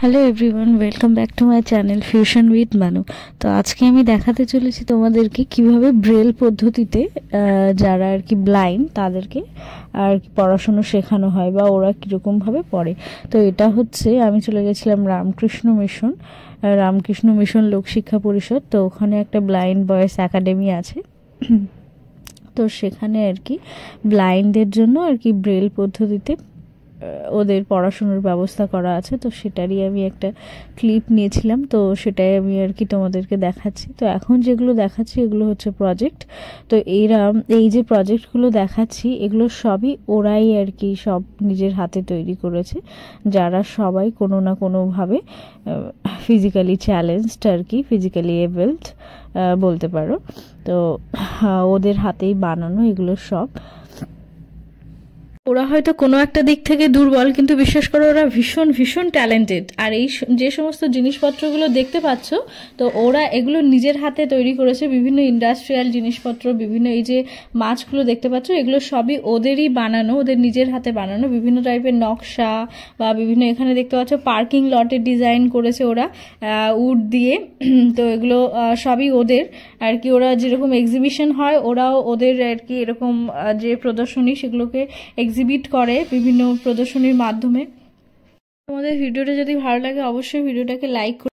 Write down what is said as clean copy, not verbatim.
Hello everyone, welcome back to my channel fusion with মানু। তো আজকে আমি দেখাতে চলেছি তোমাদেরকে কিভাবে ব্রেল পদ্ধতিতে যারা আর কি ব্লাইন্ড তাদেরকে আর কি পড়াশুনো শেখানো হয় বা ওরা কীরকমভাবে পড়ে। তো এটা হচ্ছে, আমি চলে গেছিলাম রামকৃষ্ণ মিশন লোকশিক্ষা পরিষদ। তো ওখানে একটা ব্লাইন্ড বয়েজ একাডেমি আছে। তো সেখানে আর কি ব্লাইন্ডদের জন্য আর কি ব্রেল পদ্ধতিতে ওদের পড়াশুনোর ব্যবস্থা করা আছে। তো সেটারই আমি একটা ক্লিপ নিয়েছিলাম, তো সেটাই আমি আর কি তোমাদেরকে দেখাচ্ছি। তো এখন যেগুলো দেখাচ্ছি এগুলো হচ্ছে প্রজেক্ট। তো এই যে প্রজেক্টগুলো দেখাচ্ছি এগুলো সবই ওরাই আর কি সব নিজের হাতে তৈরি করেছে, যারা সবাই কোনো না কোনোভাবে ফিজিক্যালি চ্যালেঞ্জড আর কি, ফিজিক্যালি এবলড বলতে পারো। তো ওদের হাতেই বানানো এগুলো সব। ওরা হয়তো কোনো একটা দিক থেকে দুর্বল, কিন্তু বিশ্বাস করো ওরা ভীষণ ভীষণ ট্যালেন্টেড। আর এই যে সমস্ত জিনিসপত্রগুলো দেখতে পাচ্ছ, তো ওরা এগুলো নিজের হাতে তৈরি করেছে। বিভিন্ন ইন্ডাস্ট্রিয়াল জিনিসপত্র, বিভিন্ন এই যে মাছগুলো দেখতে পাচ্ছ, এগুলো সবই ওদেরই বানানো, ওদের নিজের হাতে বানানো। বিভিন্ন টাইপের নকশা বা বিভিন্ন, এখানে দেখতে পাচ্ছ পার্কিং লটের ডিজাইন করেছে ওরা উড দিয়ে। তো এগুলো সবই ওদের আর কি। ওরা যেরকম এক্সিবিশন হয়, ওরাও ওদের আর কি এরকম যে প্রদর্শনী সেগুলোকে এক্সিবিট করে বিভিন্ন প্রদর্শনীর মাধ্যমে। তোমাদের ভিডিওটা যদি ভালো লাগে অবশ্যই ভিডিওটাকে লাইক